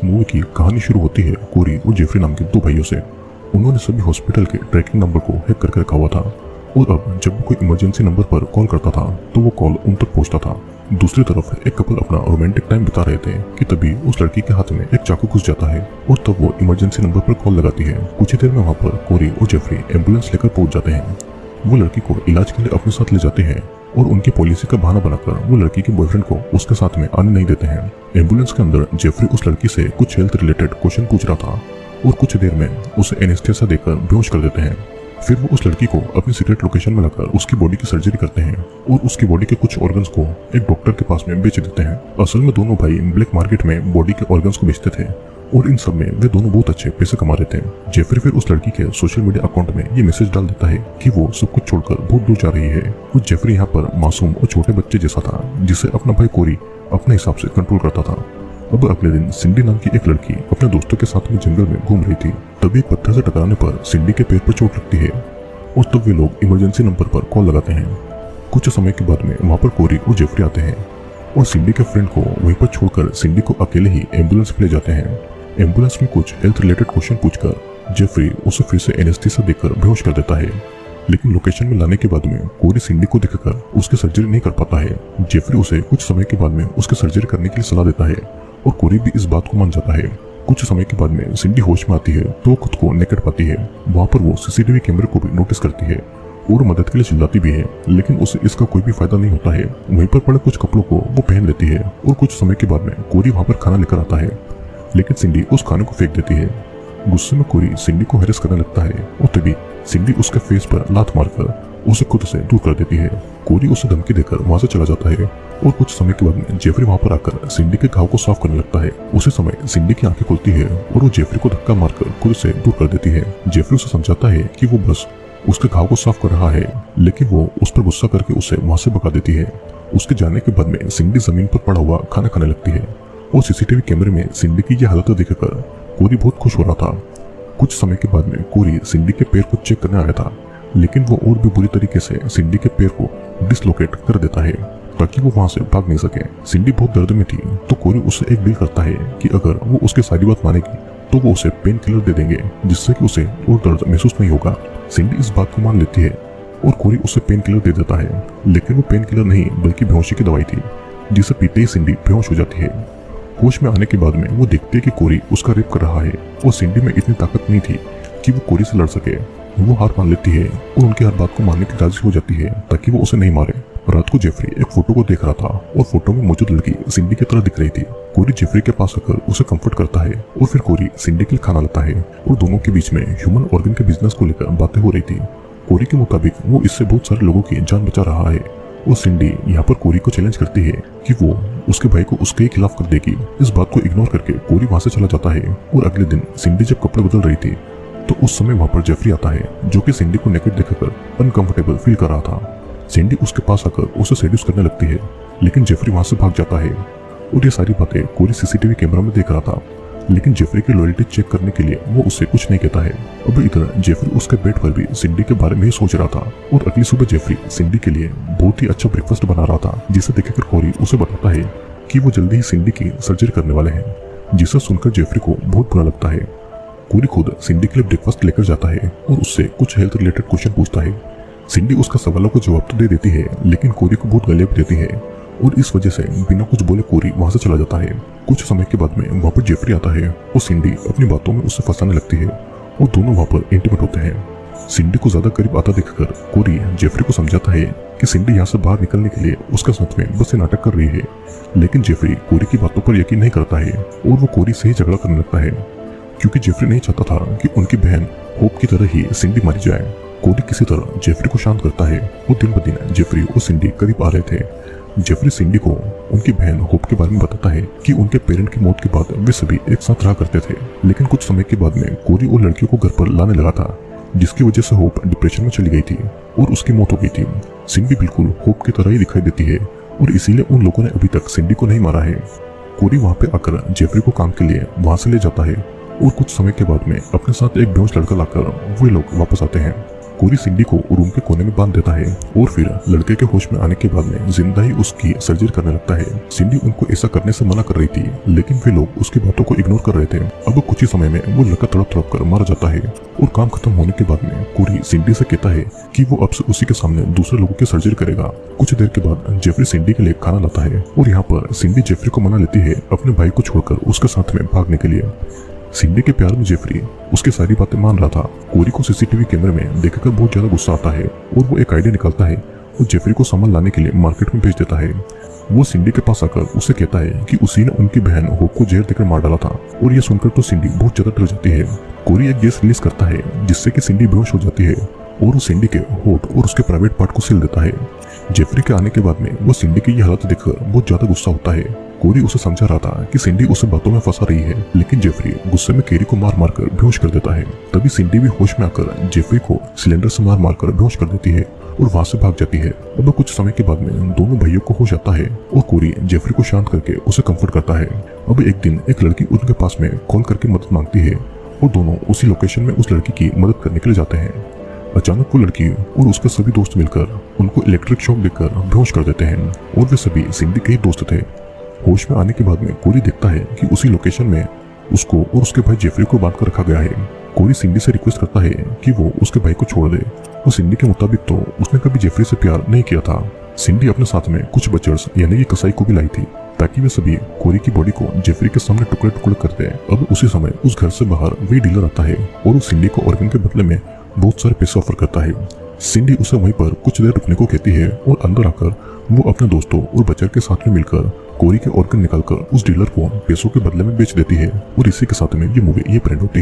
Movie की कहानी शुरू होती है कोरी और जेफरी नाम के दो भाइयों से। उन्होंने सभी हॉस्पिटल के ट्रैकिंग नंबर को हैक करके रखा हुआ था और अब जब कोई इमरजेंसी नंबर पर कॉल करता था तो वो कॉल उन तक पहुंचता था। दूसरी तरफ एक कपल अपना रोमांटिक टाइम बिता रहे थे कि तभी उस लड़की के हाथ में एक चाकू घुस जाता है और तब वो इमरजेंसी नंबर पर कॉल लगाती है। कुछ ही देर में वहाँ पर कोरी और जेफरी एम्बुलेंस लेकर पहुंच जाते हैं। वो लड़की को इलाज के लिए अपने साथ ले जाते हैं और उनकी पॉलिसी का बहाना बनाकर वो लड़की के बॉयफ्रेंड को उसके साथ में आने नहीं देते हैं। एम्बुलेंस के अंदर जेफरी उस लड़की से कुछ हेल्थ रिलेटेड क्वेश्चन पूछ रहा था और कुछ देर में उसे एनेस्थेसिया देकर बेहोश कर देते हैं। फिर वो उस लड़की को अपनी सीक्रेट लोकेशन में लाकर उसकी बॉडी की सर्जरी करते हैं और उसकी बॉडी के कुछ ऑर्गन्स को एक डॉक्टर के पास में बेच देते हैं। असल में दोनों भाई ब्लैक मार्केट में बॉडी के ऑर्गन्स को बेचते थे और इन सब में वे दोनों बहुत अच्छे पैसे कमा रहे थे। जेफरी फिर उस लड़की के सोशल मीडिया अकाउंट में ये मैसेज डाल देता है कि वो सब कुछ छोड़कर बहुत दूर जा रही है। कुछ जेफरी यहाँ पर मासूम और छोटे बच्चे जैसा था जिसे अपना भाई कोरी अपने हिसाब से कंट्रोल करता था। अब अगले दिन सिंडी नाम की एक लड़की अपने दोस्तों के साथ में जंगल में घूम रही थी। तभी एक पत्थर से टकराने पर सिंडी के पैर पर चोट लगती है और तब वे लोग इमरजेंसी नंबर पर कॉल लगाते हैं। कुछ समय के बाद में वहाँ पर कोरी और जेफरी आते हैं और सिंडी के फ्रेंड को वहीं पर छोड़कर सिंडी को अकेले ही एम्बुलेंस पे ले जाते हैं। एम्बुलेंस में कुछ हेल्थ रिलेटेड क्वेश्चन पूछकर जेफरी उसे फिर से एनेस्थीसिया देकर बेहोश कर देता है। लेकिन लोकेशन में लाने के बाद में कोरी सिंडी को देखकर उसकी सर्जरी नहीं कर पाता है। जेफरी उसे कुछ समय के बाद में उसकी सर्जरी करने के लिए सलाह देता है और कोरी भी इस बात को मान जाता है। कुछ समय के बाद में सिंडी होश में आती है तो खुद को नेकेड पाती है। वहाँ पर वो सीसीटीवी कैमरे को भी नोटिस करती है और मदद के लिए चिल्लाती भी है, लेकिन उसे इसका कोई भी फायदा नहीं होता है। वहीं पर पड़े कुछ कपड़ों को वो पहन लेती है और कुछ समय के बाद में कोरी वहाँ पर खाना लेकर आता है, लेकिन सिंडी उस खाने को फेंक देती है। गुस्से में कोरी सिंडी को हैरेस करने लगता है और तभी सिंडी उसके फेस पर लात मारकर उसे खुद से दूर कर देती है। कोरी उसे धमकी देकर वहाँ से चला जाता है और कुछ समय के बाद में जेफरी वहाँ पर आकर सिंडी के घाव को साफ करने लगता है। उसी समय सिंडी की आंखें खुलती है और वो जेफरी को धक्का मारकर खुद से दूर कर देती है। जेफरी उसे समझाता है कि वो बस उसके घाव को साफ कर रहा है, लेकिन वो उस पर गुस्सा करके उसे वहाँ से भगा देती है। उसके जाने के बाद में सिंडी जमीन पर पड़ा हुआ खाना खाने लगती है और सीसीटीवी कैमरे में सिंडी की यह हालत देखकर कोरी बहुत खुश हो रहा था। कुछ समय के बाद में कोरी सिंडी के पैर को चेक करने आया था, लेकिन वो और भी बुरी तरीके से सिंडी के पैर को डिसलोकेट कर देता है ताकि वो वहाँ से भाग नहीं सके। सिंडी बहुत दर्द में थी तो कोरी उससे एक डील करता है कि अगर वो उसकी सारी बात मानेगी तो वो उसे पेन किलर दे देंगे जिससे कि उसे और दर्द महसूस नहीं होगा। सिंडी इस बात को मान लेती है और कोरी उसे पेन किलर दे देता है, लेकिन वो पेन किलर नहीं बल्कि बेहोशी की दवाई थी जिसे पीते ही सिंडी बेहोश हो जाती है। होश में आने के बाद में वो देखती है कि कोरी उसका रेप कर रहा है और सिंडी में इतनी ताकत नहीं थी कि वो कोरी से लड़ सके। वो हार मान लेती है और उनकी हर बात को मानने की राजी हो जाती है ताकि वो उसे नहीं मारे। रात को जेफरी एक फोटो को देख रहा था और फोटो में मौजूद लड़की सिंडी की तरह दिख रही थी। कोरी जेफरी के पास आकर उसे कंफर्ट करता है और फिर कोरी सिंडी के लिए खाना लाता है और दोनों के बीच में ह्यूमन ऑर्गन के बिजनेस को लेकर बातें हो रही थी। कोरी के मुताबिक वो इससे बहुत सारे लोगों की जान बचा रहा है और सिंडी यहाँ पर कोरी को चैलेंज करती है कि वो उसके भाई को उसके खिलाफ कर देगी। इस बात को इग्नोर करके कोरी वहाँ से चला जाता है और अगले दिन सिंडी जब कपड़े बदल रही थी तो उस समय वहाँ पर जेफरी आता है जो कि सिंडी को नेकेड देखकर अनकंफर्टेबल फील कर रहा था। सिंडी उसके पास आकर उसे सेड्यूस करने लगती है, लेकिन जेफरी वहाँ से भाग जाता है और ये सारी बातें कोरी सीसीटीवी कैमरा में देख रहा था, लेकिन जेफरी की लॉयल्टी चेक करने के लिए वो उससे कुछ नहीं कहता है। अब इधर जेफरी उसके बेड पर भी सिंडी के बारे में ही सोच रहा था और अगली सुबह जेफरी सिंडी के लिए बहुत ही अच्छा ब्रेकफास्ट बना रहा था, जिसे देखकर कोरी उसे बताता है कि वो जल्दी ही सिंडी की सर्जरी करने वाले हैं, जिसे सुनकर जेफरी को बहुत बुरा लगता है। कोरी खुद सिंडी के लिए ब्रेकफास्ट लेकर जाता है और उससे कुछ हेल्थ रिलेटेड क्वेश्चन पूछता है। सिंडी उसका सवालों का जवाब तो दे देती है, लेकिन कोरी को बहुत गालियां भी देती है और इस वजह से बिना कुछ बोले कोरी वहाँ से चला जाता है। कुछ समय के बाद में वहाँ पर जेफरी आता है और सिंडी अपनी बातों में उससे फंसाने लगती है और दोनों वहाँ पर इंटीमेट होते हैं। सिंडी को ज्यादा करीब आता देखकर कोरी जेफरी को समझाता है कि सिंडी यहाँ से बाहर निकलने के लिए उसका साथ में बस ये नाटक कर रही है, लेकिन जेफरी कोरी की बातों पर यकीन नहीं करता है और वो कोरी से ही झगड़ा करने लगता है क्योंकि जेफरी नहीं चाहता था कि उनकी बहन होप की तरह ही सिंडी मारी जाए। कोरी किसी तरह जेफरी को शांत करता है और दिन ब दिन जेफरी और सिंडी करीब आ रहे थे। जेफरी सिंडी को उनकी बहन होप के बारे में बताता है कि उनके पेरेंट की मौत के बाद वे सभी एक साथ रहा करते थे, लेकिन कुछ समय के बाद में कोरी और लड़कियों को घर पर लाने लगा था, जिसकी वजह से होप डिप्रेशन में चली गई थी और उसकी मौत हो गई थी। सिंडी बिल्कुल होप की तरह ही दिखाई देती है और इसीलिए उन लोगों ने अभी तक सिंडी को नहीं मारा है। कोरी वहाँ पे आकर जेफरी को काम के लिए वहाँ से ले जाता है और कुछ समय के बाद में अपने साथ एक बेहोश लड़का लाकर वे लोग वापस आते हैं। कोरी सिंडी को रूम के कोने में बांध देता है और फिर लड़के के होश में आने के बाद में जिंदा ही उसकी सर्जरी करने लगता है। सिंडी उनको ऐसा करने से मना कर रही थी, लेकिन वे लोग उसकी बातों को इग्नोर कर रहे थे। अब कुछ ही समय में वो लड़का तड़प तड़प कर मारा जाता है और काम खत्म होने के बाद में कोरी सिंडी से कहता है कि वो अब से उसी के सामने दूसरे लोगों की सर्जरी करेगा। कुछ देर के बाद जेफरी सिंडी के लिए खाना लाता है और यहाँ पर सिंडी जेफरी को मना लेती है अपने भाई को छोड़कर उसके साथ में भागने के लिए। सिंडी के प्यार में जेफरी उसकी सारी बातें मान रहा था। कोरी को सीसीटीवी कैमरे में देखकर बहुत ज्यादा गुस्सा आता है और वो एक आइडिया निकालता है और जेफरी को सामान लाने के लिए मार्केट में भेज देता है। वो सिंडी के पास आकर उसे कहता है कि उसी ने उनकी बहन होप को जहर देकर मार डाला था और ये सुनकर तो सिंडी बहुत ज्यादा डर जाती है। कोरी एक गैस रिलीज करता है जिससे कि सिंडी बेहोश हो जाती है और वो सिंडी के होठ और उसके प्राइवेट पार्ट को सील देता है। जेफरी के आने के बाद में वो सिंडी की ये हालत देखकर बहुत ज्यादा गुस्सा होता है। कोरी उसे समझा रहा था कि सिंडी उसे बातों में फंसा रही है, लेकिन जेफरी गुस्से में केरी को मार मार कर बेहोश कर देता है। तभी सिंडी भी होश में आकर जेफरी को सिलेंडर से मार मार कर बेहोश कर देती है और वहां से भाग जाती है। अब कुछ समय के बाद में दोनों भाइयों को होश आता है और कोरी जेफरी को शांत करके उसे कंफर्ट करता है। अब एक दिन एक लड़की उनके पास में कॉल करके मदद मांगती है और दोनों उसी लोकेशन में उस लड़की की मदद करने के लिए जाते हैं। अचानक वो लड़की और उसके सभी दोस्त मिलकर उनको इलेक्ट्रिक शॉक देकर बेहोश कर देते हैं और वे सभी सिंडी के ही दोस्त थे। होश में आने के बाद में कोरी देखता है कि उसी लोकेशन में उसको और उसके भाई जेफरी को बांध कर रखा गया है। कोरी सिंडी से रिक्वेस्ट करता है कि वो उसके भाई को छोड़ दे और सिंडी के मुताबिक तो उसने कभी जेफरी से प्यार नहीं किया था। सिंडी अपने साथ में कुछ बचर्स यानी कि कसाई को भी लाई थी ताकि वे सभी कोरी की बॉडी को जेफरी के सामने टुकड़े टुकड़े कर दे। अब उसी समय उस घर से बाहर वही डीलर आता है और उस सिंडी को ऑर्गन के बदले में बहुत सारे पैसे ऑफर करता है। सिंडी उसे वहीं पर कुछ देर रुकने को कहती है और अंदर आकर वो अपने दोस्तों और बचर के साथ में मिलकर कोरी के ऑर्गन निकालकर उस डीलर को पैसों के बदले में बेच देती है। और इसी के साथ में ये मूवी ये प्रिंट होती है।